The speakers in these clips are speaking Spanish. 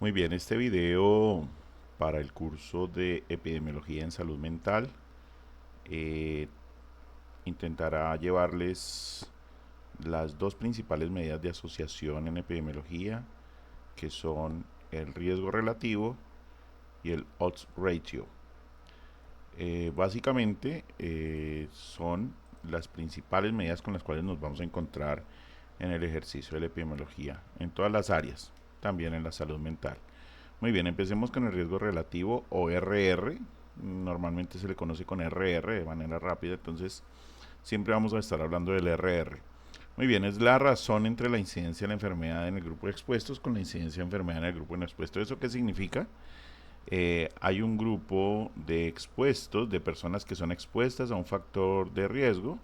Muy bien, este video para el curso de epidemiología en salud mental eh, intentará llevarles las dos principales medidas de asociación en epidemiología, que son el riesgo relativo y el odds ratio. Básicamente son las principales medidas con las cuales nos vamos a encontrar en el ejercicio de la epidemiología, en todas las áreas, también en la salud mental. Muy bien, empecemos con el riesgo relativo o RR. Normalmente se le conoce con RR de manera rápida, entonces siempre vamos a estar hablando del RR. Muy bien, es la razón entre la incidencia de la enfermedad en el grupo de expuestos con la incidencia de enfermedad en el grupo no expuesto. ¿Eso qué significa? Hay un grupo de expuestos, de personas que son expuestas a un factor de riesgo,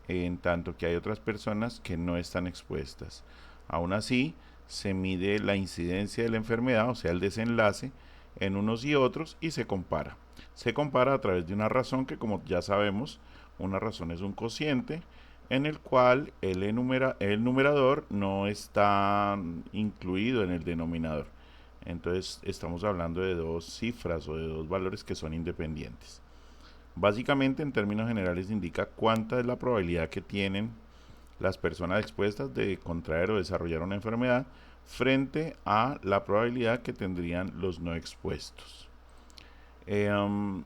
en tanto que hay otras personas que no están expuestas. Aún así, se mide la incidencia de la enfermedad, o sea, el desenlace, en unos y otros y se compara. Se compara a través de una razón que, como ya sabemos, una razón es un cociente en el cual el numerador no está incluido en el denominador. Entonces estamos hablando de dos cifras o de dos valores que son independientes. Básicamente, en términos generales, indica cuánta es la probabilidad que tienen las personas expuestas de contraer o desarrollar una enfermedad frente a la probabilidad que tendrían los no expuestos. Eh, um,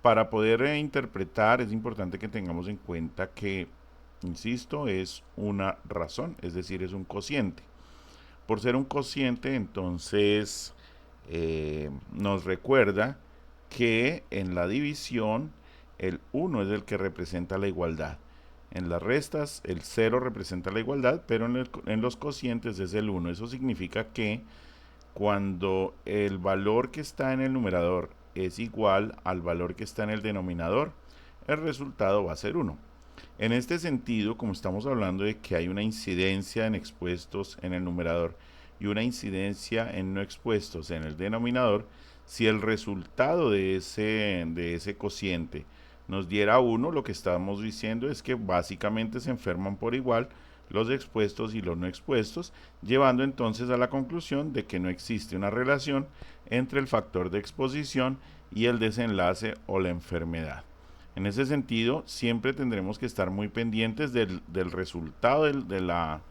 para poder interpretar es importante que tengamos en cuenta que, insisto, es una razón, es decir, es un cociente. Por ser un cociente, entonces nos recuerda que en la división el uno es el que representa la igualdad. En las restas el cero representa la igualdad, pero en los cocientes es el uno. Eso significa que cuando el valor que está en el numerador es igual al valor que está en el denominador, el resultado va a ser uno. En este sentido, como estamos hablando de que hay una incidencia en expuestos en el numerador y una incidencia en no expuestos en el denominador, si el resultado de ese cociente nos diera 1, lo que estamos diciendo es que básicamente se enferman por igual los expuestos y los no expuestos, llevando entonces a la conclusión de que no existe una relación entre el factor de exposición y el desenlace o la enfermedad. En ese sentido, siempre tendremos que estar muy pendientes del resultado de la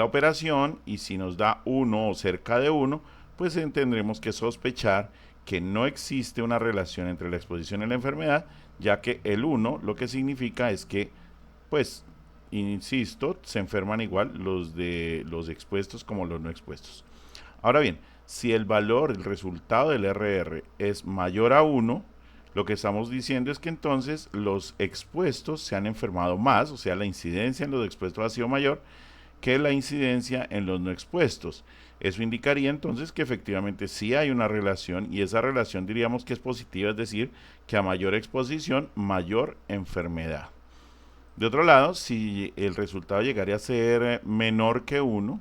operación, y si nos da 1 o cerca de 1, pues tendremos que sospechar que no existe una relación entre la exposición y la enfermedad, ya que el 1 lo que significa es que, pues, insisto, se enferman igual los expuestos como los no expuestos. Ahora bien, si el valor, el resultado del RR es mayor a 1, lo que estamos diciendo es que entonces los expuestos se han enfermado más, o sea, la incidencia en los expuestos ha sido mayor que la incidencia en los no expuestos. Eso indicaría entonces que efectivamente sí hay una relación, y esa relación diríamos que es positiva, es decir, que a mayor exposición, mayor enfermedad. De otro lado, si el resultado llegaría a ser menor que 1,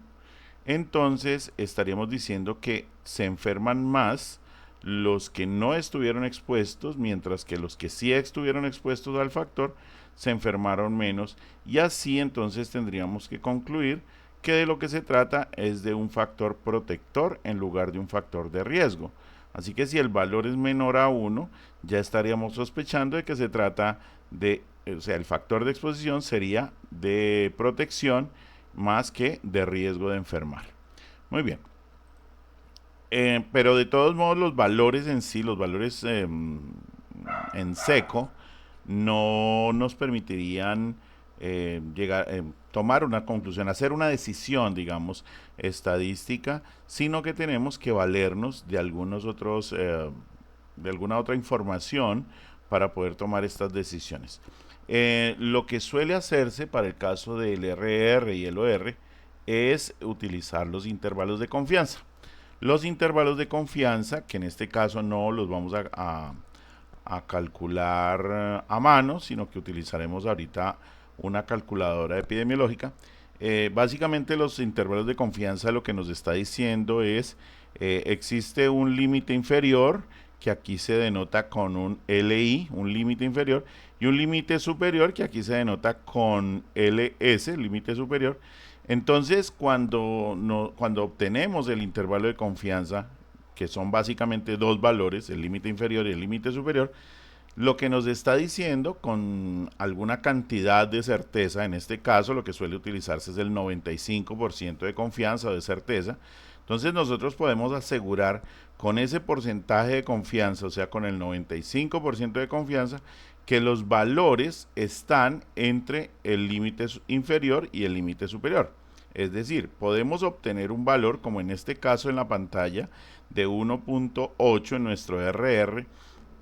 entonces estaríamos diciendo que se enferman más los que no estuvieron expuestos, mientras que los que sí estuvieron expuestos al factor se enfermaron menos, y así entonces tendríamos que concluir que de lo que se trata es de un factor protector en lugar de un factor de riesgo. Así que si el valor es menor a 1, ya estaríamos sospechando de que se trata o sea, el factor de exposición sería de protección más que de riesgo de enfermar. Muy bien. Pero de todos modos los valores en sí, los valores en seco, no nos permitirían tomar una conclusión, hacer una decisión, digamos, estadística, sino que tenemos que valernos de de alguna otra información para poder tomar estas decisiones. Lo que suele hacerse para el caso del RR y el OR es utilizar los intervalos de confianza. Los intervalos de confianza, que en este caso no los vamos a calcular a mano, sino que utilizaremos ahorita una calculadora epidemiológica. Básicamente los intervalos de confianza lo que nos está diciendo es, existe un límite inferior, que aquí se denota con un LI, un límite inferior, y un límite superior, que aquí se denota con LS, límite superior, Entonces, cuando obtenemos el intervalo de confianza, que son básicamente dos valores, el límite inferior y el límite superior, lo que nos está diciendo con alguna cantidad de certeza, en este caso lo que suele utilizarse es el 95% de confianza o de certeza. Entonces nosotros podemos asegurar con ese porcentaje de confianza, o sea, con el 95% de confianza, que los valores están entre el límite inferior y el límite superior. Es decir, podemos obtener un valor, como en este caso en la pantalla, de 1.8 en nuestro RR,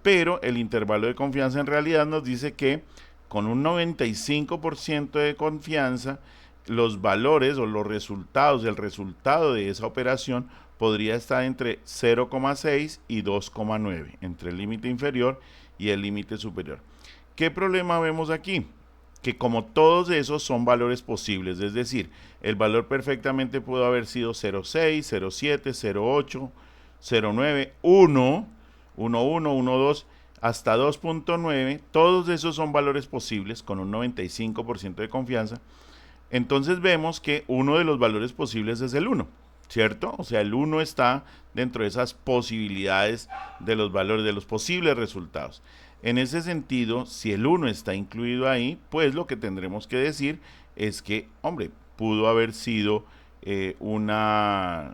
pero el intervalo de confianza en realidad nos dice que con un 95% de confianza, los valores o los resultados, el resultado de esa operación podría estar entre 0,6 y 2,9, entre el límite inferior y el límite superior. ¿Qué problema vemos aquí? Que como todos esos son valores posibles, es decir, el valor perfectamente pudo haber sido 0,6, 0,7, 0,8, 0,9, 1, 1,1, 1,2, hasta 2,9, todos esos son valores posibles con un 95% de confianza. Entonces vemos que uno de los valores posibles es el 1, ¿cierto? O sea, el 1 está dentro de esas posibilidades de los valores, de los posibles resultados. En ese sentido, si el 1 está incluido ahí, pues lo que tendremos que decir es que, hombre, pudo haber sido una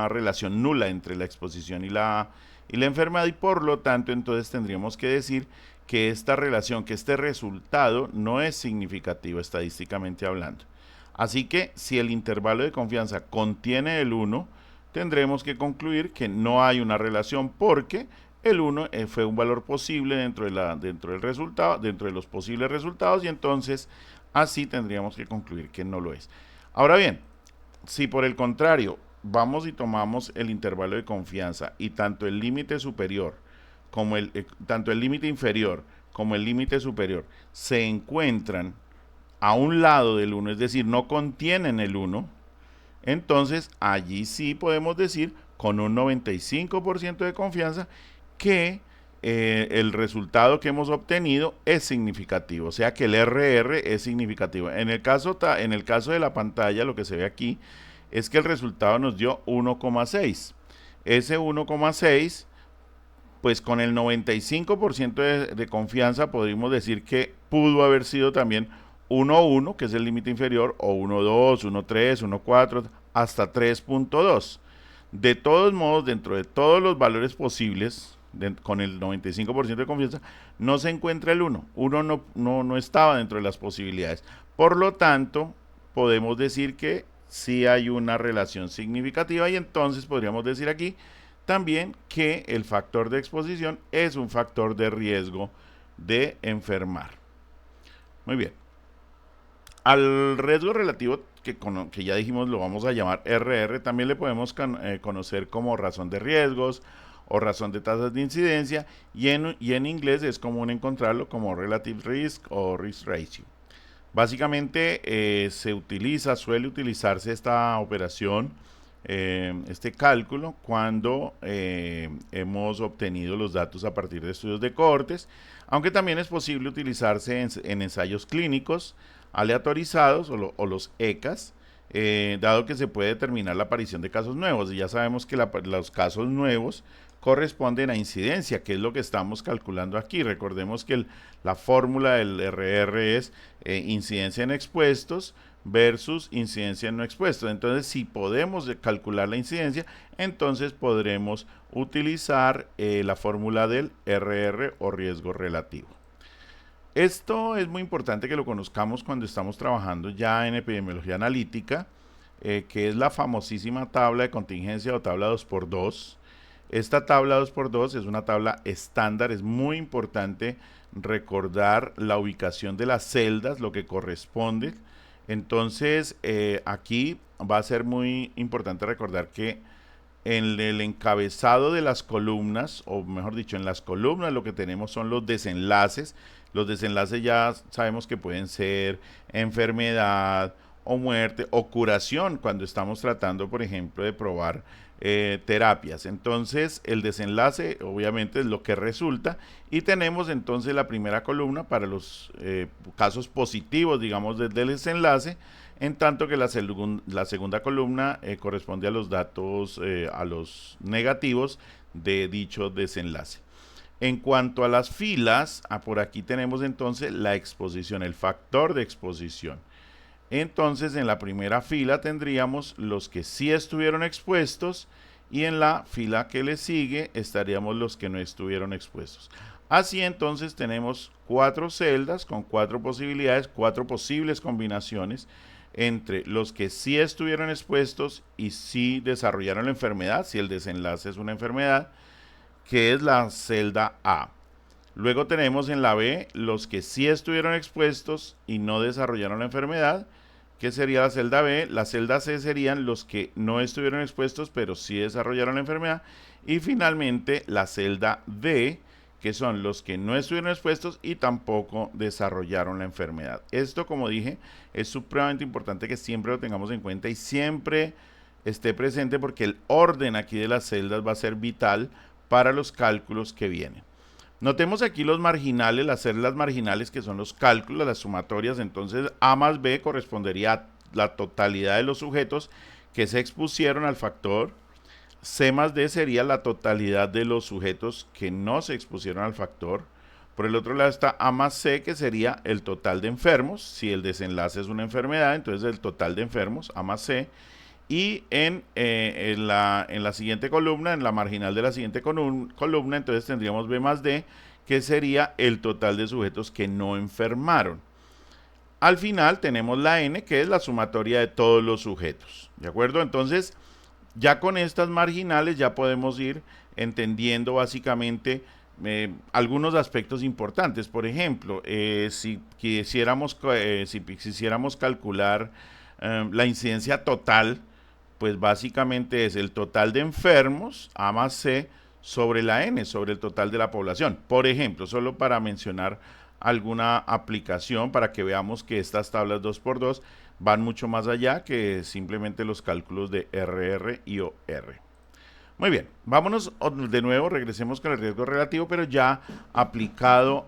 relación nula entre la exposición y la enfermedad, y por lo tanto entonces tendríamos que decir que esta relación, que este resultado no es significativo estadísticamente hablando. Así que si el intervalo de confianza contiene el 1, tendremos que concluir que no hay una relación, porque el 1 fue un valor posible dentro del resultado, dentro de los posibles resultados, y entonces así tendríamos que concluir que no lo es. Ahora bien, si por el contrario vamos y tomamos el intervalo de confianza y tanto el límite superior como tanto el límite inferior como el límite superior se encuentran a un lado del 1, es decir, no contienen el 1, entonces allí sí podemos decir con un 95% de confianza que el resultado que hemos obtenido es significativo, o sea que el RR es significativo. En el caso de la pantalla, lo que se ve aquí es que el resultado nos dio 1,6. Ese 1,6, pues con el 95% de confianza podríamos decir que pudo haber sido también 1,1, que es el límite inferior, o 1,2, 1,3, 1,4, hasta 3,2. De todos modos, dentro de todos los valores posibles, con el 95% de confianza, no se encuentra el 1. 1 no estaba dentro de las posibilidades. Por lo tanto, podemos decir que sí hay una relación significativa, y entonces podríamos decir aquí también que el factor de exposición es un factor de riesgo de enfermar. Muy bien. Al riesgo relativo, que ya dijimos lo vamos a llamar RR, también le podemos conocer como razón de riesgos o razón de tasas de incidencia, y en inglés es común encontrarlo como Relative Risk o Risk Ratio. Básicamente suele utilizarse esta operación, este cálculo, cuando hemos obtenido los datos a partir de estudios de cohortes, aunque también es posible utilizarse en ensayos clínicos aleatorizados o los ECAs, dado que se puede determinar la aparición de casos nuevos, y ya sabemos que los casos nuevos corresponden a incidencia, que es lo que estamos calculando aquí. Recordemos que la fórmula del RR es incidencia en expuestos versus incidencia en no expuestos. Entonces, si podemos calcular la incidencia, entonces podremos utilizar la fórmula del RR o riesgo relativo. Esto es muy importante que lo conozcamos cuando estamos trabajando ya en epidemiología analítica, que es la famosísima tabla de contingencia o tabla 2x2. Esta tabla 2x2 es una tabla estándar. Es muy importante recordar la ubicación de las celdas, lo que corresponde. Entonces, aquí va a ser muy importante recordar que en el encabezado de las columnas, o mejor dicho, en las columnas lo que tenemos son los desenlaces. Los desenlaces ya sabemos que pueden ser enfermedad o muerte o curación cuando estamos tratando, por ejemplo, de probar terapias. Entonces el desenlace obviamente es lo que resulta y tenemos entonces la primera columna para los casos positivos, digamos, del desenlace, en tanto que la segunda columna corresponde a los datos, a los negativos de dicho desenlace. En cuanto a las filas, por aquí tenemos entonces la exposición, el factor de exposición. Entonces en la primera fila tendríamos los que sí estuvieron expuestos y en la fila que le sigue estaríamos los que no estuvieron expuestos. Así entonces tenemos 4 celdas con 4 posibilidades, 4 posibles combinaciones entre los que sí estuvieron expuestos y sí desarrollaron la enfermedad, si el desenlace es una enfermedad, que es la celda A. Luego tenemos en la B los que sí estuvieron expuestos y no desarrollaron la enfermedad, que sería la celda B. La celda C serían los que no estuvieron expuestos pero sí desarrollaron la enfermedad. Y finalmente la celda D, que son los que no estuvieron expuestos y tampoco desarrollaron la enfermedad. Esto, como dije, es supremamente importante que siempre lo tengamos en cuenta y siempre esté presente porque el orden aquí de las celdas va a ser vital para los cálculos que vienen. Notemos aquí los marginales, las celdas marginales, que son los cálculos, las sumatorias. Entonces A más B correspondería a la totalidad de los sujetos que se expusieron al factor. C más D sería la totalidad de los sujetos que no se expusieron al factor. Por el otro lado está A más C, que sería el total de enfermos. Si el desenlace es una enfermedad, entonces el total de enfermos, A más C. Y en la siguiente columna, en la marginal de la siguiente columna, entonces tendríamos B más D, que sería el total de sujetos que no enfermaron. Al final tenemos la N, que es la sumatoria de todos los sujetos, ¿de acuerdo? Entonces, ya con estas marginales ya podemos ir entendiendo básicamente algunos aspectos importantes. Por ejemplo, si quisiéramos calcular la incidencia total, pues básicamente es el total de enfermos, A más C, sobre la N, sobre el total de la población. Por ejemplo, solo para mencionar alguna aplicación, para que veamos que estas tablas 2×2 van mucho más allá que simplemente los cálculos de RR y OR. Muy bien, vámonos de nuevo, regresemos con el riesgo relativo, pero ya aplicado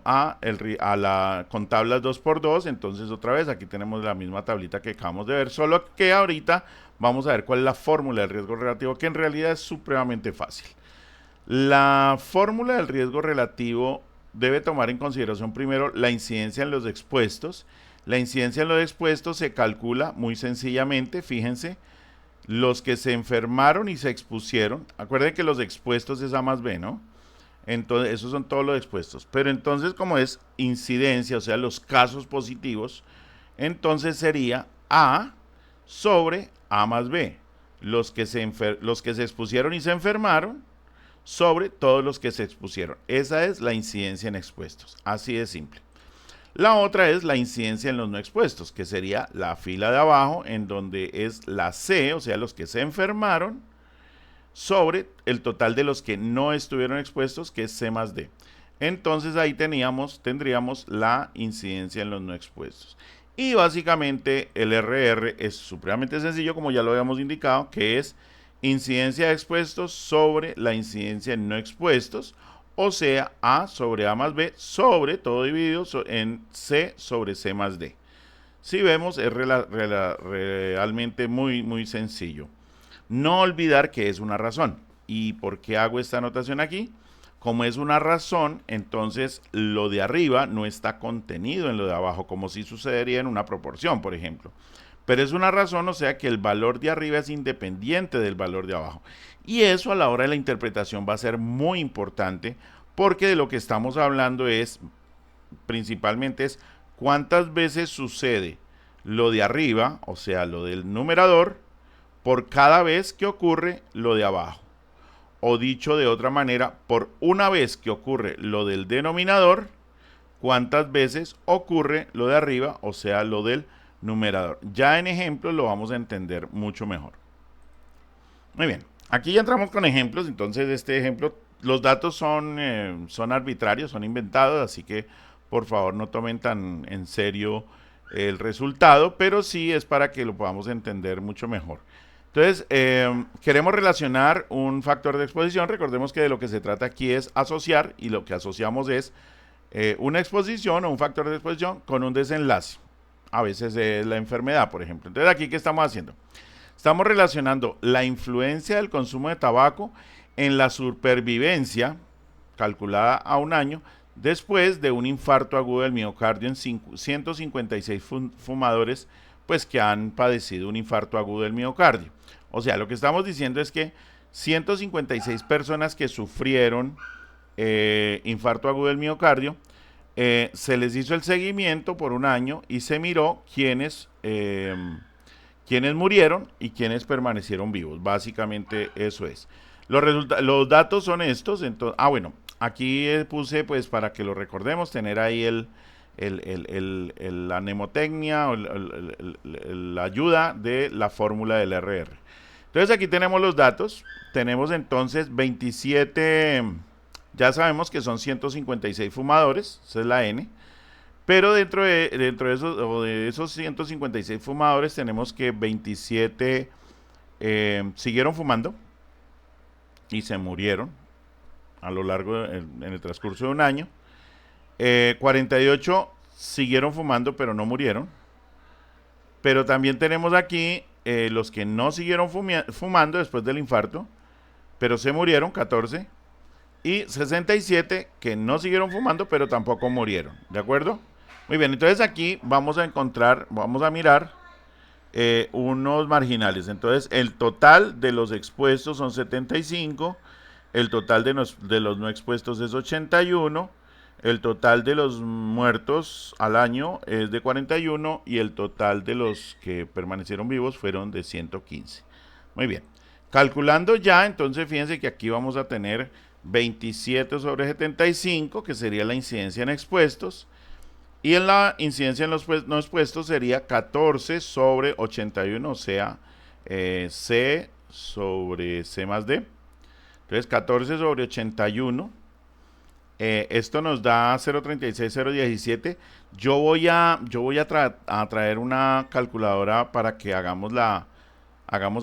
con tablas 2×2. Entonces otra vez aquí tenemos la misma tablita que acabamos de ver, solo que ahorita vamos a ver cuál es la fórmula del riesgo relativo, que en realidad es supremamente fácil. La fórmula del riesgo relativo debe tomar en consideración primero la incidencia en los expuestos. La incidencia en los expuestos se calcula muy sencillamente, fíjense, los que se enfermaron y se expusieron. Acuérdense que los expuestos es A más B, ¿no? Entonces, esos son todos los expuestos. Pero entonces, como es incidencia, o sea, los casos positivos, entonces sería A sobre A más B. Los que se expusieron y se enfermaron sobre todos los que se expusieron. Esa es la incidencia en expuestos. Así de simple. La otra es la incidencia en los no expuestos, que sería la fila de abajo, en donde es la C, o sea, los que se enfermaron, sobre el total de los que no estuvieron expuestos, que es C más D. Entonces ahí tendríamos la incidencia en los no expuestos. Y básicamente el RR es supremamente sencillo, como ya lo habíamos indicado, que es incidencia de expuestos sobre la incidencia en no expuestos, o sea, A sobre A más B sobre todo dividido en C sobre C más D. Si vemos, es realmente muy sencillo. No olvidar que es una razón. ¿Y por qué hago esta anotación aquí? Como es una razón, entonces lo de arriba no está contenido en lo de abajo, como si sucedería en una proporción, por ejemplo. Pero es una razón, o sea que el valor de arriba es independiente del valor de abajo. Y eso a la hora de la interpretación va a ser muy importante, porque de lo que estamos hablando principalmente es cuántas veces sucede lo de arriba, o sea, lo del numerador, por cada vez que ocurre lo de abajo. O dicho de otra manera, por una vez que ocurre lo del denominador, cuántas veces ocurre lo de arriba, o sea, lo del numerador. Ya en ejemplos lo vamos a entender mucho mejor. Muy bien, aquí ya entramos con ejemplos. Entonces este ejemplo, los datos son arbitrarios, son inventados, así que por favor no tomen tan en serio el resultado, pero sí es para que lo podamos entender mucho mejor. Entonces, queremos relacionar un factor de exposición. Recordemos que de lo que se trata aquí es asociar, y lo que asociamos es una exposición o un factor de exposición con un desenlace. A veces es la enfermedad, por ejemplo. Entonces, aquí, ¿qué estamos haciendo? Estamos relacionando la influencia del consumo de tabaco en la supervivencia, calculada a un año, después de un infarto agudo del miocardio en 156 fumadores, pues que han padecido un infarto agudo del miocardio. O sea, lo que estamos diciendo es que 156 personas que sufrieron infarto agudo del miocardio, se les hizo el seguimiento por un año y se miró quiénes murieron y quiénes permanecieron vivos. Básicamente eso es. Los datos son estos. Entonces, bueno, aquí puse, pues para que lo recordemos, tener ahí la mnemotecnia o la ayuda de la fórmula del RR. Entonces aquí tenemos los datos. Tenemos entonces 27, ya sabemos que son 156 fumadores, esa es la N. Pero dentro de esos 156 fumadores tenemos que 27 siguieron fumando y se murieron a lo largo en el transcurso de un año. 48 siguieron fumando pero no murieron. Pero también tenemos aquí los que no siguieron fumando después del infarto, pero se murieron, 14. Y 67 que no siguieron fumando pero tampoco murieron. ¿De acuerdo? Muy bien, entonces aquí vamos a mirar unos marginales. Entonces el total de los expuestos son 75, el total de los no expuestos es 81, el total de los muertos al año es de 41 y el total de los que permanecieron vivos fueron de 115. Muy bien, calculando ya, entonces fíjense que aquí vamos a tener 27 sobre 75, que sería la incidencia en expuestos. Y en la incidencia en los no expuestos sería 14 sobre 81, o sea, C sobre C más D. Entonces, 14 sobre 81. Esto nos da 0.36, 0.17. Yo voy a traer una calculadora para que hagamos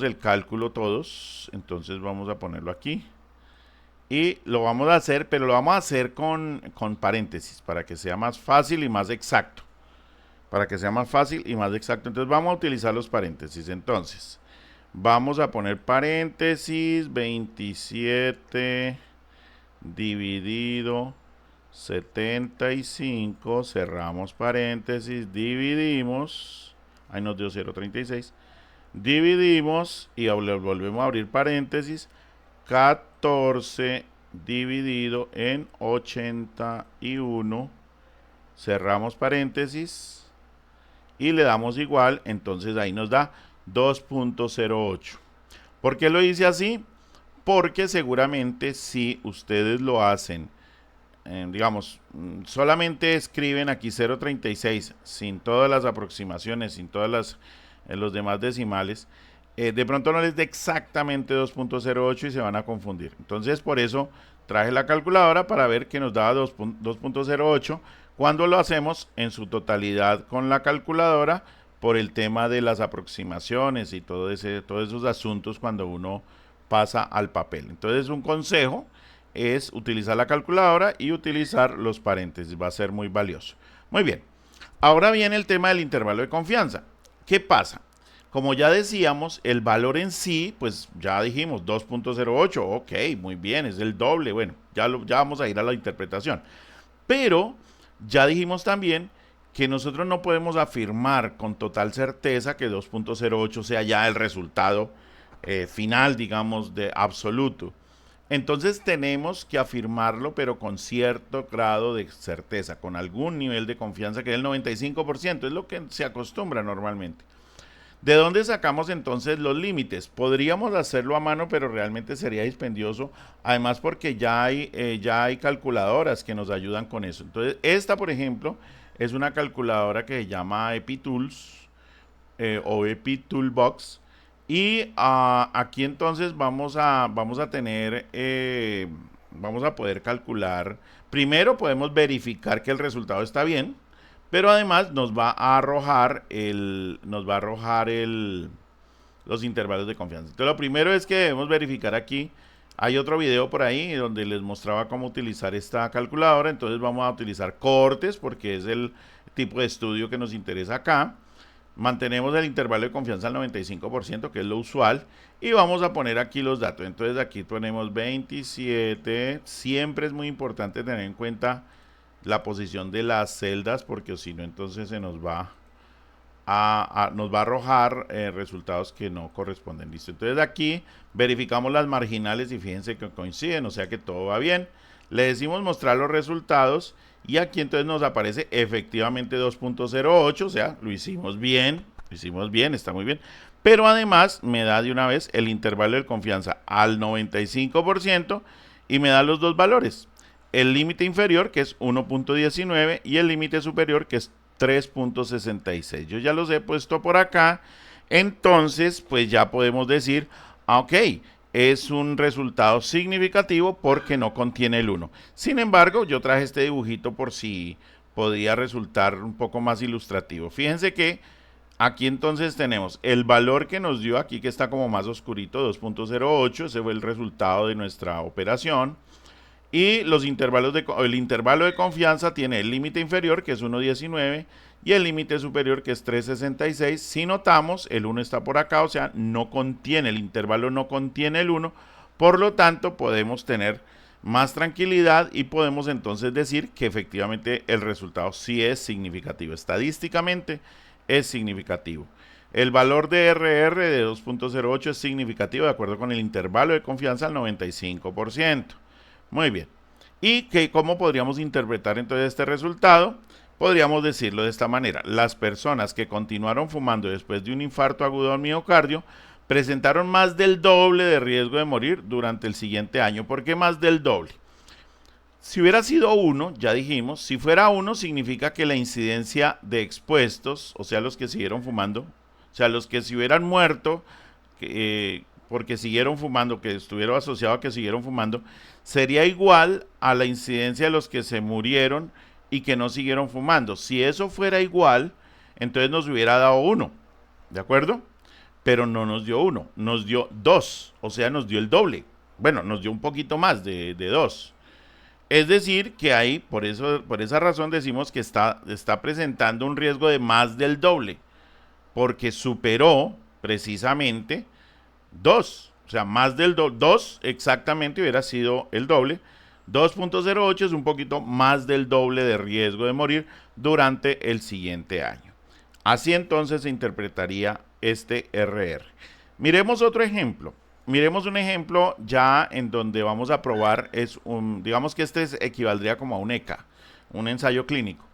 el cálculo todos. Entonces, vamos a ponerlo aquí. Y lo vamos a hacer, pero lo vamos a hacer con paréntesis, para que sea más fácil y más exacto. Entonces vamos a utilizar los paréntesis. Entonces, vamos a poner paréntesis, 27 dividido 75, cerramos paréntesis, dividimos, ahí nos dio 0.36, dividimos y volvemos a abrir paréntesis, 14 dividido en 81, cerramos paréntesis y le damos igual, entonces ahí nos da 2.08. ¿Por qué lo hice así? Porque seguramente si ustedes lo hacen, digamos, solamente escriben aquí 0.36 sin todas las aproximaciones, sin todas los demás decimales, de pronto no les dé exactamente 2.08 y se van a confundir. Entonces por eso traje la calculadora para ver que nos daba 2.08 cuando lo hacemos en su totalidad con la calculadora, por el tema de las aproximaciones y todos esos asuntos cuando uno pasa al papel. Entonces un consejo es utilizar la calculadora y utilizar los paréntesis, va a ser muy valioso. Muy bien, ahora viene el tema del intervalo de confianza. ¿Qué pasa? Como ya decíamos, el valor en sí, pues ya dijimos 2.08, ok, muy bien, es el doble, bueno, ya vamos a ir a la interpretación. Pero ya dijimos también que nosotros no podemos afirmar con total certeza que 2.08 sea ya el resultado final, digamos, de absoluto. Entonces tenemos que afirmarlo, pero con cierto grado de certeza, con algún nivel de confianza, que es el 95%, es lo que se acostumbra normalmente. ¿De dónde sacamos entonces los límites? Podríamos hacerlo a mano, pero realmente sería dispendioso, además porque ya hay calculadoras que nos ayudan con eso. Entonces, esta, por ejemplo, es una calculadora que se llama EpiTools o EpiToolbox. Y aquí entonces vamos a poder calcular. Primero podemos verificar que el resultado está bien. pero además nos va a arrojar los intervalos de confianza. Entonces lo primero es que debemos verificar aquí. Hay otro video por ahí donde les mostraba cómo utilizar esta calculadora. Entonces vamos a utilizar cortes porque es el tipo de estudio que nos interesa acá. Mantenemos el intervalo de confianza al 95%, que es lo usual, y vamos a poner aquí los datos. Entonces aquí ponemos 27. Siempre es muy importante tener en cuenta la posición de las celdas, porque si no entonces se nos va nos va a arrojar resultados que no corresponden. Listo. Entonces aquí verificamos las marginales y fíjense que coinciden, o sea que todo va bien. Le decimos mostrar los resultados y aquí entonces nos aparece efectivamente 2.08, o sea, lo hicimos bien, está muy bien. Pero además me da de una vez el intervalo de confianza al 95% y me da los dos valores. El límite inferior, que es 1.19, y el límite superior, que es 3.66. Yo ya los he puesto por acá. Entonces, pues ya podemos decir, ok, es un resultado significativo porque no contiene el 1. Sin embargo, yo traje este dibujito por si podría resultar un poco más ilustrativo. Fíjense que aquí entonces tenemos el valor que nos dio aquí, que está como más oscurito, 2.08, ese fue el resultado de nuestra operación. Y el intervalo de confianza tiene el límite inferior, que es 1.19, y el límite superior, que es 3.66. Si notamos, el 1 está por acá, o sea, el intervalo no contiene el 1, por lo tanto podemos tener más tranquilidad y podemos entonces decir que efectivamente el resultado sí es significativo. Estadísticamente es significativo. El valor de RR de 2.08 es significativo de acuerdo con el intervalo de confianza al 95%. Muy bien. ¿Y cómo podríamos interpretar entonces este resultado? Podríamos decirlo de esta manera. Las personas que continuaron fumando después de un infarto agudo al miocardio presentaron más del doble de riesgo de morir durante el siguiente año. ¿Por qué más del doble? Si hubiera sido 1, ya dijimos, si fuera 1 significa que la incidencia de expuestos, o sea, los que siguieron fumando, o sea, los que se hubieran muerto porque siguieron fumando, que estuvieron asociados a que siguieron fumando, sería igual a la incidencia de los que se murieron y que no siguieron fumando. Si eso fuera igual, entonces nos hubiera dado 1, ¿de acuerdo? Pero no nos dio 1, nos dio 2, o sea, nos dio el doble. Bueno, nos dio un poquito más de 2. Es decir, que ahí, por esa razón decimos que está presentando un riesgo de más del doble, porque superó precisamente 2, o sea, más del 2 exactamente hubiera sido el doble. 2.08 es un poquito más del doble de riesgo de morir durante el siguiente año. Así entonces se interpretaría este RR. Miremos otro ejemplo. Miremos un ejemplo ya en donde vamos a probar, digamos que equivaldría como a un ECA, un ensayo clínico.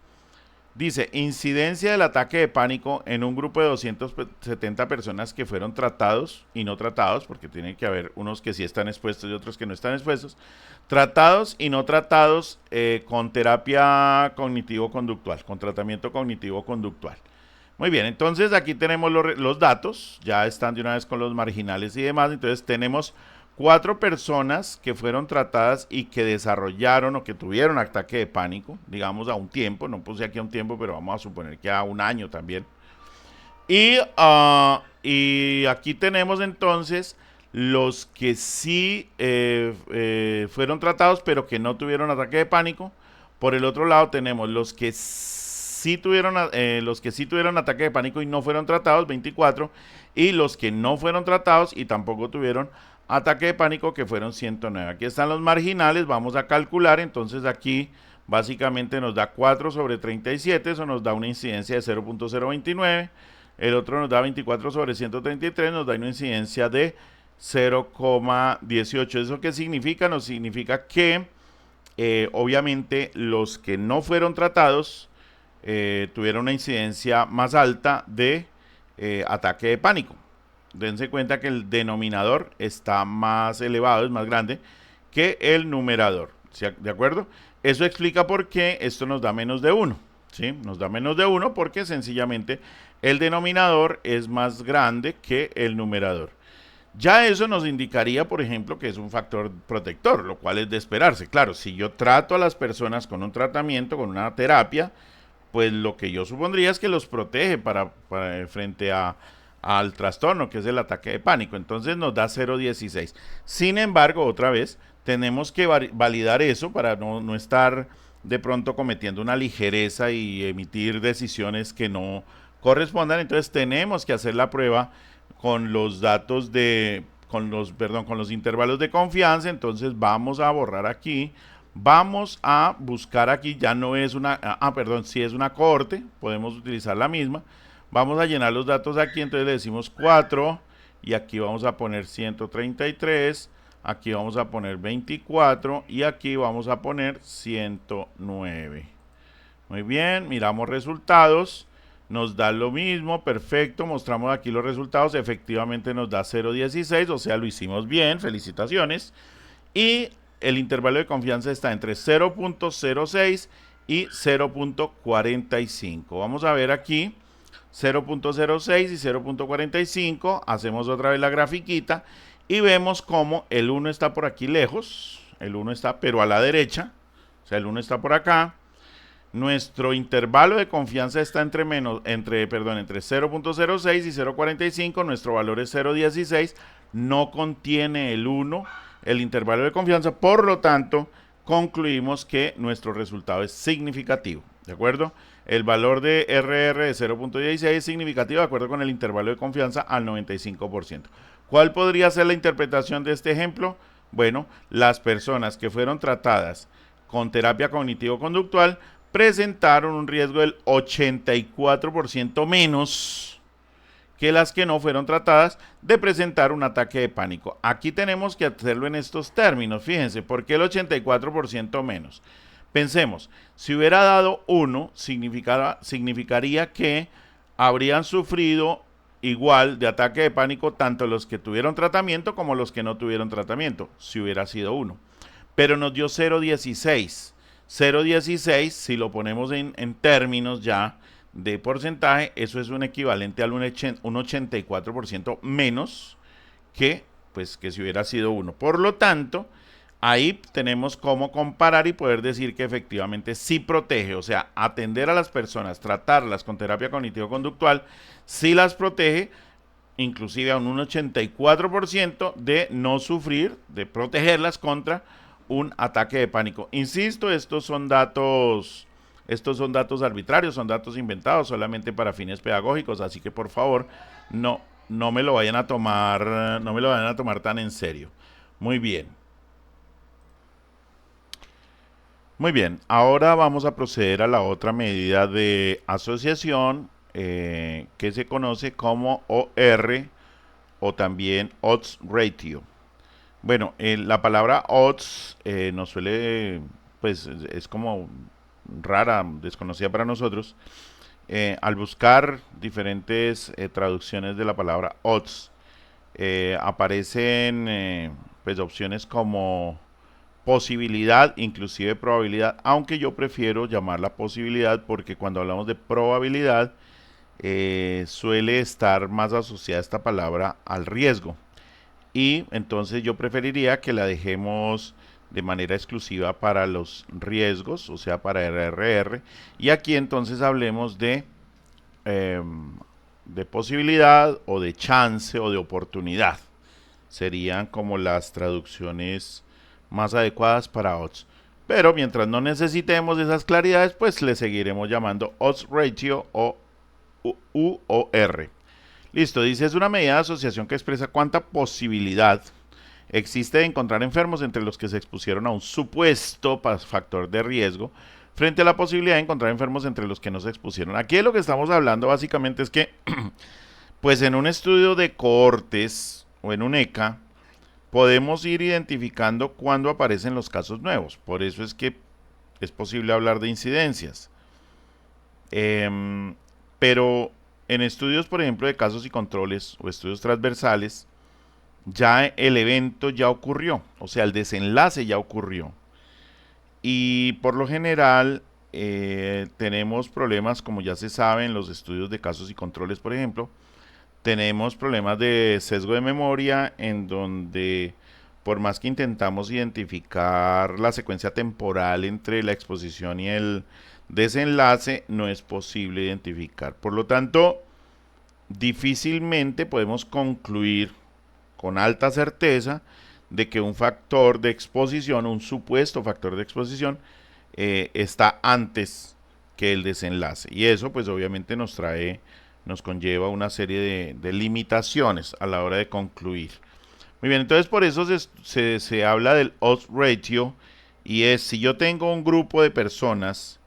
Dice, incidencia del ataque de pánico en un grupo de 270 personas que fueron tratados y no tratados, porque tiene que haber unos que sí están expuestos y otros que no están expuestos, tratados y no tratados con terapia cognitivo-conductual, con tratamiento cognitivo-conductual. Muy bien, entonces aquí tenemos los datos, ya están de una vez con los marginales y demás, entonces tenemos 4 personas que fueron tratadas y que desarrollaron o que tuvieron ataque de pánico, digamos a un tiempo, no puse aquí a un tiempo, pero vamos a suponer que a un año también. Y aquí tenemos entonces los que sí fueron tratados pero que no tuvieron ataque de pánico. Por el otro lado tenemos los que sí tuvieron ataque de pánico y no fueron tratados, 24, y los que no fueron tratados y tampoco tuvieron ataque de pánico, que fueron 109. Aquí están los marginales, vamos a calcular, entonces aquí básicamente nos da 4 sobre 37, eso nos da una incidencia de 0.029, el otro nos da 24 sobre 133, nos da una incidencia de 0,18. ¿Eso qué significa? Nos significa que obviamente los que no fueron tratados tuvieron una incidencia más alta de ataque de pánico. Dense cuenta que el denominador está más elevado, es más grande que el numerador, ¿de acuerdo? Eso explica por qué esto nos da menos de 1, ¿sí? Nos da menos de 1 porque sencillamente el denominador es más grande que el numerador. Ya eso nos indicaría, por ejemplo, que es un factor protector, lo cual es de esperarse. Claro, si yo trato a las personas con un tratamiento, con una terapia, pues lo que yo supondría es que los protege frente al trastorno, que es el ataque de pánico. Entonces nos da 0,16. Sin embargo, otra vez, tenemos que validar eso para no estar de pronto cometiendo una ligereza y emitir decisiones que no correspondan. Entonces tenemos que hacer la prueba con los datos con los intervalos de confianza. Entonces vamos a borrar aquí. Vamos a buscar aquí, ya no es una, si es una cohorte, podemos utilizar la misma. Vamos a llenar los datos aquí, entonces le decimos 4 y aquí vamos a poner 133, aquí vamos a poner 24 y aquí vamos a poner 109. Muy bien, miramos resultados, nos da lo mismo, perfecto, mostramos aquí los resultados, efectivamente nos da 0,16, o sea, lo hicimos bien, felicitaciones. Y el intervalo de confianza está entre 0,06 y 0,45. Vamos a ver aquí 0,06 y 0,45. Hacemos otra vez la grafiquita y vemos como el 1 está por aquí lejos. El 1 está pero a la derecha. O sea, el 1 está por acá. Nuestro intervalo de confianza está entre 0,06 y 0,45. Nuestro valor es 0,16. No contiene el 1 el intervalo de confianza, por lo tanto concluimos que nuestro resultado es significativo, ¿de acuerdo? El valor de RR de 0,16 es significativo de acuerdo con el intervalo de confianza al 95%. ¿Cuál podría ser la interpretación de este ejemplo? Bueno, las personas que fueron tratadas con terapia cognitivo-conductual presentaron un riesgo del 84% menos que las que no fueron tratadas de presentar un ataque de pánico. Aquí tenemos que hacerlo en estos términos, fíjense, ¿por qué el 84% menos? Pensemos, si hubiera dado 1, significaría que habrían sufrido igual de ataque de pánico tanto los que tuvieron tratamiento como los que no tuvieron tratamiento, si hubiera sido 1. Pero nos dio 0,16. 0,16, si lo ponemos en términos ya de porcentaje, eso es un equivalente al un 84% menos que si hubiera sido 1. Por lo tanto, ahí tenemos cómo comparar y poder decir que efectivamente sí protege, o sea, atender a las personas, tratarlas con terapia cognitivo-conductual, sí las protege, inclusive a un 84% de no sufrir, de protegerlas contra un ataque de pánico. Insisto, estos son datos arbitrarios, son datos inventados solamente para fines pedagógicos, así que por favor no me lo vayan a tomar tan en serio. Muy bien. Muy bien, ahora vamos a proceder a la otra medida de asociación que se conoce como OR o también Odds Ratio. Bueno, la palabra odds nos suele, es como rara, desconocida para nosotros. Al buscar diferentes traducciones de la palabra odds, aparecen opciones como posibilidad, inclusive probabilidad, aunque yo prefiero llamarla posibilidad porque cuando hablamos de probabilidad suele estar más asociada esta palabra al riesgo. Y entonces yo preferiría que la dejemos de manera exclusiva para los riesgos, o sea, para RRR. Y aquí entonces hablemos de posibilidad o de chance o de oportunidad. Serían como las traducciones más adecuadas para odds. Pero mientras no necesitemos esas claridades, pues le seguiremos llamando odds ratio o UOR. Listo, dice, es una medida de asociación que expresa cuánta posibilidad existe de encontrar enfermos entre los que se expusieron a un supuesto factor de riesgo frente a la posibilidad de encontrar enfermos entre los que no se expusieron. Aquí de lo que estamos hablando básicamente es que pues en un estudio de cohortes o en un ECA podemos ir identificando cuándo aparecen los casos nuevos. Por eso es que es posible hablar de incidencias. Pero en estudios, por ejemplo, de casos y controles o estudios transversales, ya el evento ya ocurrió, o sea, el desenlace ya ocurrió. Y por lo general tenemos problemas, como ya se sabe en los estudios de casos y controles, por ejemplo, tenemos problemas de sesgo de memoria en donde por más que intentamos identificar la secuencia temporal entre la exposición y el desenlace no es posible identificar. Por lo tanto, difícilmente podemos concluir con alta certeza de que un factor de exposición, un supuesto factor de exposición, está antes que el desenlace. Y eso pues obviamente nos conlleva una serie de limitaciones a la hora de concluir. Muy bien, entonces por eso se habla del odds ratio, y es si yo tengo un grupo de personas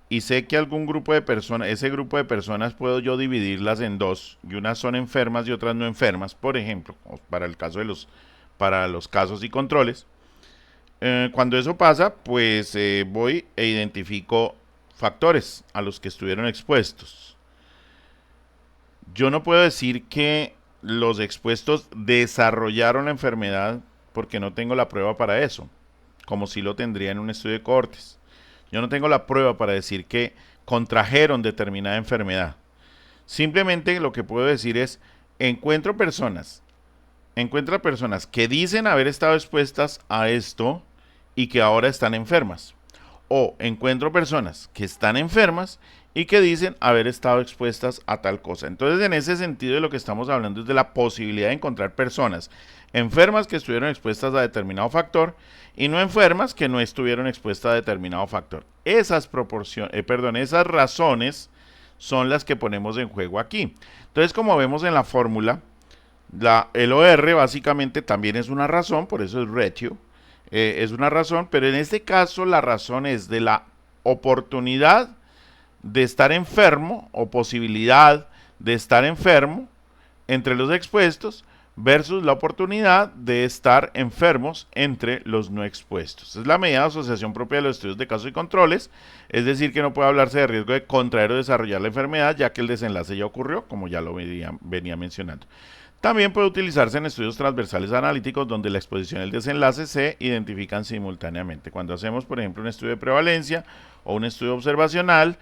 y sé que algún grupo de personas, ese grupo de personas puedo yo dividirlas en dos, y unas son enfermas y otras no enfermas, por ejemplo, para el caso de para los casos y controles. Cuando eso pasa, pues voy e identifico factores a los que estuvieron expuestos. Yo no puedo decir que los expuestos desarrollaron la enfermedad porque no tengo la prueba para eso, como si lo tendría en un estudio de cohortes. Yo no tengo la prueba para decir que contrajeron determinada enfermedad. Simplemente lo que puedo decir es, encuentro personas que dicen haber estado expuestas a esto y que ahora están enfermas. O encuentro personas que están enfermas y que dicen haber estado expuestas a tal cosa. Entonces, en ese sentido, de lo que estamos hablando es de la posibilidad de encontrar personas enfermas que estuvieron expuestas a determinado factor y no enfermas que no estuvieron expuestas a determinado factor. Esas esas razones son las que ponemos en juego aquí. Entonces, como vemos en la fórmula, el OR básicamente también es una razón, por eso es ratio, es una razón, pero en este caso la razón es de la oportunidad de estar enfermo o posibilidad de estar enfermo entre los expuestos versus la oportunidad de estar enfermos entre los no expuestos. Es la medida de asociación propia de los estudios de casos y controles, es decir, que no puede hablarse de riesgo de contraer o desarrollar la enfermedad, ya que el desenlace ya ocurrió, como ya lo venía mencionando. También puede utilizarse en estudios transversales analíticos donde la exposición y el desenlace se identifican simultáneamente. Cuando hacemos, por ejemplo, un estudio de prevalencia o un estudio observacional,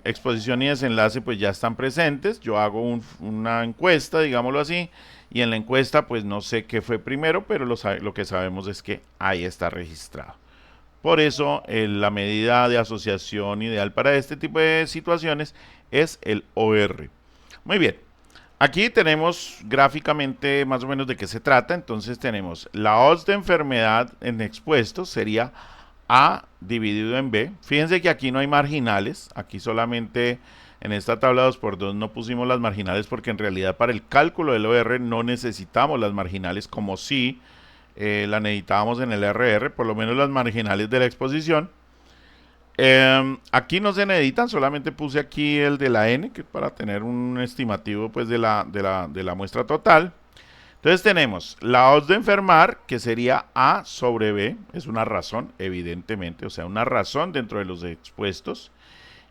exposición y desenlace pues ya están presentes. Yo hago una encuesta, digámoslo así, y en la encuesta pues no sé qué fue primero, pero lo que sabemos es que ahí está registrado. Por eso la medida de asociación ideal para este tipo de situaciones es el OR. Muy bien. Aquí tenemos gráficamente más o menos de qué se trata. Entonces tenemos la odds de enfermedad en expuestos sería A dividido en B. Fíjense que aquí no hay marginales. Aquí solamente en esta tabla 2×2 no pusimos las marginales porque en realidad para el cálculo del OR no necesitamos las marginales como si la necesitábamos en el RR, por lo menos las marginales de la exposición. Aquí no se necesitan, solamente puse aquí el de la N, que para tener un estimativo pues de la muestra total. Entonces tenemos la odds de enfermar, que sería A sobre B, es una razón, evidentemente, o sea, una razón dentro de los expuestos.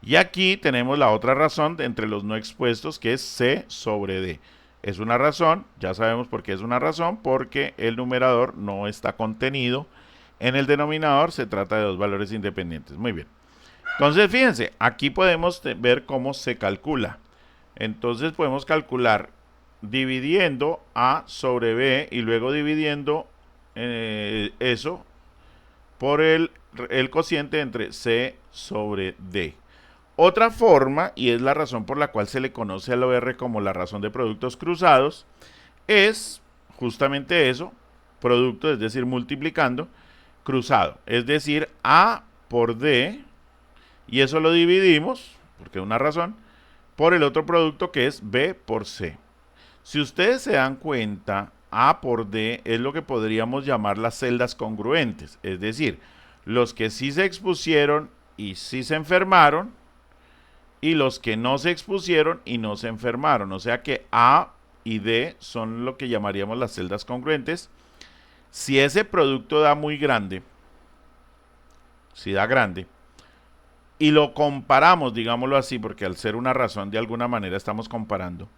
Y aquí tenemos la otra razón entre los no expuestos, que es C sobre D. Es una razón, ya sabemos por qué es una razón, porque el numerador no está contenido en el denominador, se trata de dos valores independientes. Muy bien. Entonces, fíjense, aquí podemos ver cómo se calcula. Entonces, podemos calcular dividiendo A sobre B y luego dividiendo eso por el cociente entre C sobre D. Otra forma, y es la razón por la cual se le conoce al OR como la razón de productos cruzados, es justamente eso, producto, es decir, multiplicando, cruzado, es decir, A por D, y eso lo dividimos, porque es una razón, por el otro producto que es B por C. Si ustedes se dan cuenta, A por D es lo que podríamos llamar las celdas congruentes, es decir, los que sí se expusieron y sí se enfermaron, y los que no se expusieron y no se enfermaron. O sea que A y D son lo que llamaríamos las celdas congruentes. Si ese producto da muy grande, si da grande, y lo comparamos, digámoslo así, porque al ser una razón de alguna manera estamos comparando,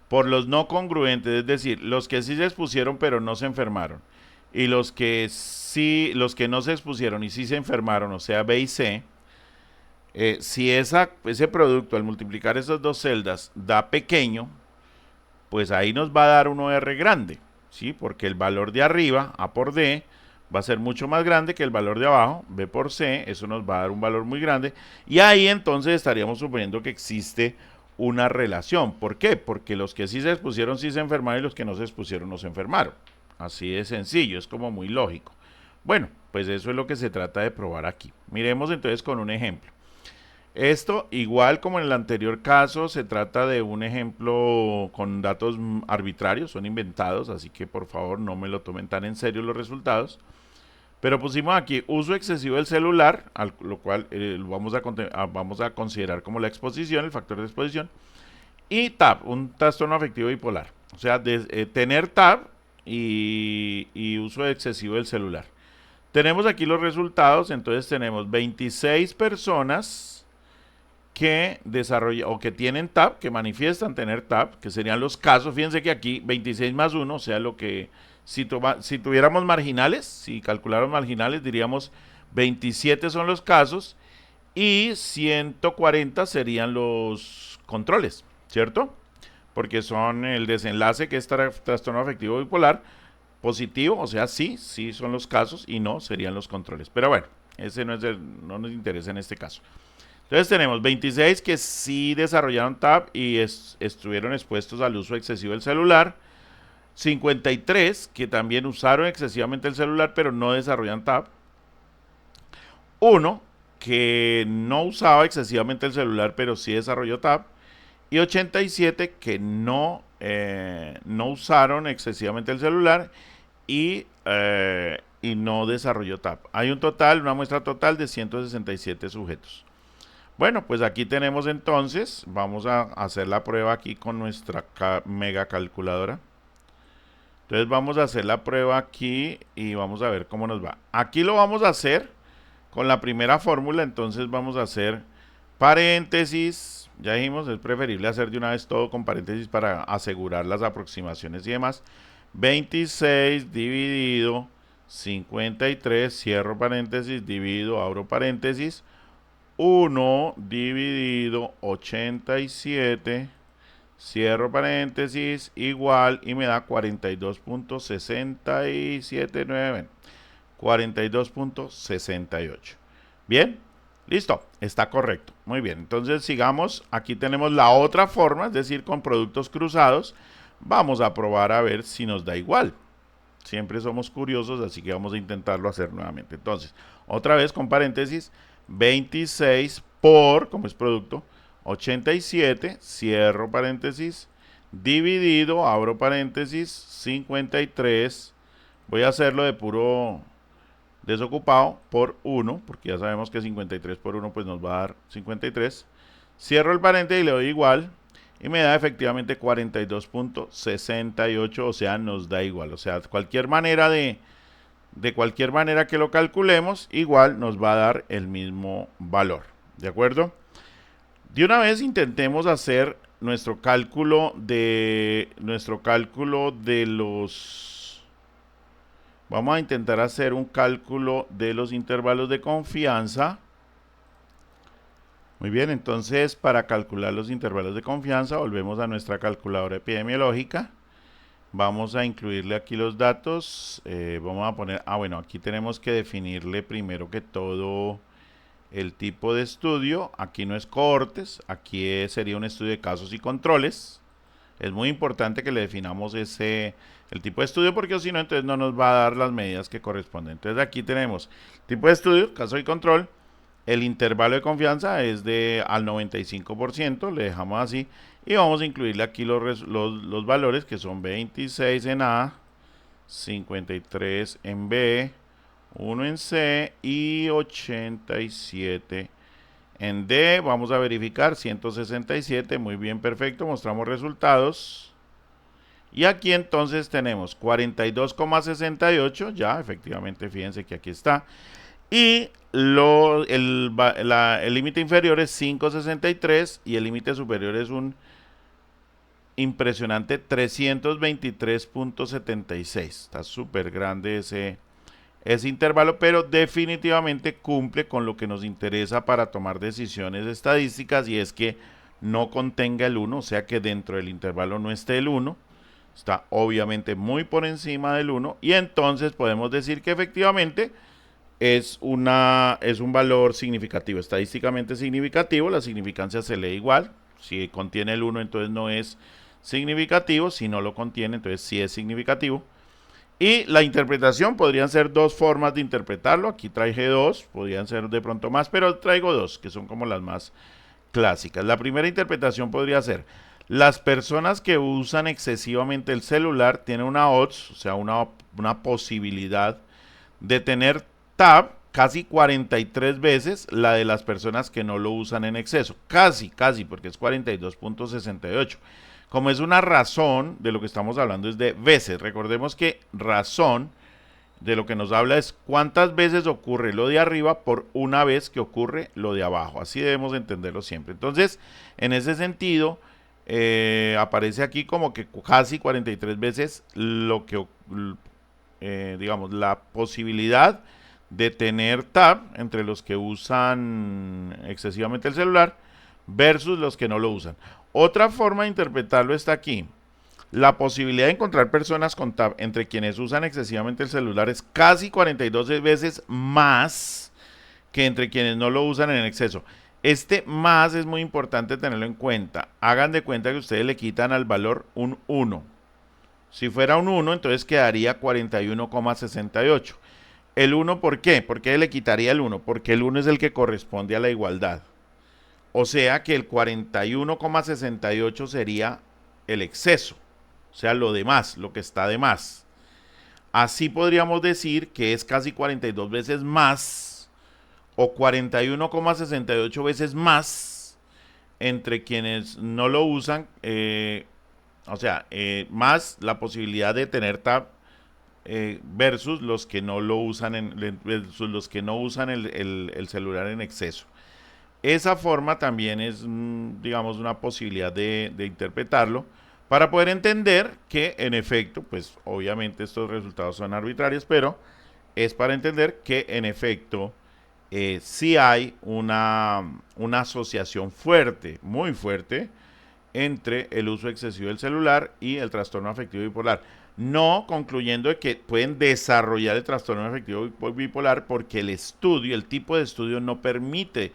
por los no congruentes, es decir, los que sí se expusieron pero no se enfermaron, y los que no se expusieron y sí se enfermaron, o sea, B y C, si ese producto al multiplicar esas dos celdas da pequeño, pues ahí nos va a dar un OR grande, ¿sí? Porque el valor de arriba, A por D, va a ser mucho más grande que el valor de abajo, B por C, eso nos va a dar un valor muy grande, y ahí entonces estaríamos suponiendo que existe una relación. ¿Por qué? Porque los que sí se expusieron sí se enfermaron y los que no se expusieron no se enfermaron. Así de sencillo, es como muy lógico. Bueno, pues eso es lo que se trata de probar aquí. Miremos entonces con un ejemplo. Esto, igual como en el anterior caso, se trata de un ejemplo con datos arbitrarios, son inventados, así que por favor no me lo tomen tan en serio los resultados. Pero pusimos aquí uso excesivo del celular, lo cual vamos a considerar como la exposición, el factor de exposición, y TAB, un trastorno afectivo bipolar. O sea, tener TAB y uso excesivo del celular. Tenemos aquí los resultados, entonces tenemos 26 personas que desarrollan o que tienen TAB, que manifiestan tener TAB, que serían los casos. Fíjense que aquí 26 más 1, o sea, lo que si tuviéramos marginales, si calculáramos marginales, diríamos 27 son los casos y 140 serían los controles, ¿cierto? Porque son el desenlace que es trastorno afectivo bipolar positivo, o sea, sí son los casos y no serían los controles. Pero bueno, ese no nos interesa en este caso. Entonces tenemos 26 que sí desarrollaron TAB y estuvieron expuestos al uso excesivo del celular. 53 que también usaron excesivamente el celular pero no desarrollan TAB. Uno que no usaba excesivamente el celular pero sí desarrolló TAB. Y 87 que no usaron excesivamente el celular y no desarrolló TAB. Hay una muestra total de 167 sujetos. Bueno, pues aquí tenemos entonces, vamos a hacer la prueba aquí con nuestra mega calculadora. Entonces vamos a hacer la prueba aquí y vamos a ver cómo nos va. Aquí lo vamos a hacer con la primera fórmula, entonces vamos a hacer paréntesis. Ya dijimos, es preferible hacer de una vez todo con paréntesis para asegurar las aproximaciones y demás. 26 dividido 53, cierro paréntesis, dividido, abro paréntesis. 1 dividido 87, cierro paréntesis, igual, y me da 42.679, 42.68. Bien, listo, está correcto. Muy bien, entonces sigamos. Aquí tenemos la otra forma, es decir, con productos cruzados. Vamos a probar a ver si nos da igual. Siempre somos curiosos, así que vamos a intentarlo hacer nuevamente. Entonces, otra vez con paréntesis, 26 por, como es producto, 87, cierro paréntesis, dividido, abro paréntesis, 53, voy a hacerlo de puro desocupado, por 1, porque ya sabemos que 53 por 1 pues nos va a dar 53, cierro el paréntesis y le doy igual, y me da efectivamente 42.68, o sea, nos da igual, o sea, cualquier manera de cualquier manera que lo calculemos, igual nos va a dar el mismo valor. ¿De acuerdo? De una vez intentemos hacer nuestro cálculo de los... Vamos a intentar hacer un cálculo de los intervalos de confianza. Muy bien, entonces para calcular los intervalos de confianza, volvemos a nuestra calculadora epidemiológica. Vamos a incluirle aquí los datos, vamos a poner, bueno, aquí tenemos que definirle primero que todo el tipo de estudio. Aquí no es cohortes, aquí sería un estudio de casos y controles. Es muy importante que le definamos el tipo de estudio, porque si no, entonces no nos va a dar las medidas que corresponden. Entonces aquí tenemos tipo de estudio, caso y control. El intervalo de confianza es al 95%, le dejamos así. Y vamos a incluirle aquí los valores, que son 26 en A, 53 en B, 1 en C y 87 en D. Vamos a verificar 167, muy bien, perfecto, mostramos resultados. Y aquí entonces tenemos 42,68, ya efectivamente, fíjense que aquí está. Y el límite inferior es 5,63 y el límite superior es un impresionante 323.76. Está súper grande ese intervalo, pero definitivamente cumple con lo que nos interesa para tomar decisiones estadísticas, y es que no contenga el 1, o sea que dentro del intervalo no esté el 1, está obviamente muy por encima del 1 y entonces podemos decir que efectivamente es un valor significativo, estadísticamente significativo. La significancia se lee igual. Si contiene el 1, entonces no es significativo. Si no lo contiene, entonces sí es significativo. Y la interpretación podrían ser dos formas de interpretarlo. Aquí traje dos, podrían ser de pronto más, pero traigo dos, que son como las más clásicas. La primera interpretación podría ser: las personas que usan excesivamente el celular tienen una odds, o sea, una posibilidad de tener tab casi 43 veces la de las personas que no lo usan en exceso. Casi, porque es 42.68. Como es una razón, de lo que estamos hablando es de veces. Recordemos que razón de lo que nos habla es cuántas veces ocurre lo de arriba por una vez que ocurre lo de abajo. Así debemos entenderlo siempre. Entonces, en ese sentido, aparece aquí como que casi 43 veces lo que, digamos, la posibilidad de tener tab entre los que usan excesivamente el celular versus los que no lo usan. Otra forma de interpretarlo está aquí. La posibilidad de encontrar personas con tab entre quienes usan excesivamente el celular es casi 42 veces más que entre quienes no lo usan en exceso. Este más es muy importante tenerlo en cuenta. Hagan de cuenta que ustedes le quitan al valor un 1. Si fuera un 1, entonces quedaría 41,68. El 1, ¿por qué? ¿Por qué le quitaría el 1? Porque el 1 es el que corresponde a la igualdad. O sea que el 41,68 sería el exceso. O sea, lo demás, lo que está de más. Así podríamos decir que es casi 42 veces más o 41,68 veces más entre quienes no lo usan, o sea, más la posibilidad de tener tab versus los que no lo usan versus los que no usan el celular en exceso. Esa forma también es, digamos, una posibilidad de interpretarlo para poder entender que, en efecto, pues obviamente estos resultados son arbitrarios, pero es para entender que, en efecto, sí hay una asociación fuerte, muy fuerte, entre el uso excesivo del celular y el trastorno afectivo bipolar. No concluyendo de que pueden desarrollar el trastorno afectivo bipolar porque el estudio, el tipo de estudio no permite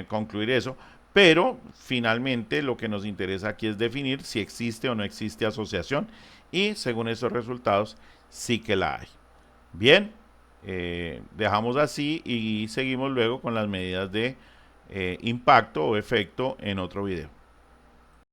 concluir eso, pero finalmente lo que nos interesa aquí es definir si existe o no existe asociación y según esos resultados sí que la hay. Bien, dejamos así y seguimos luego con las medidas de impacto o efecto en otro video.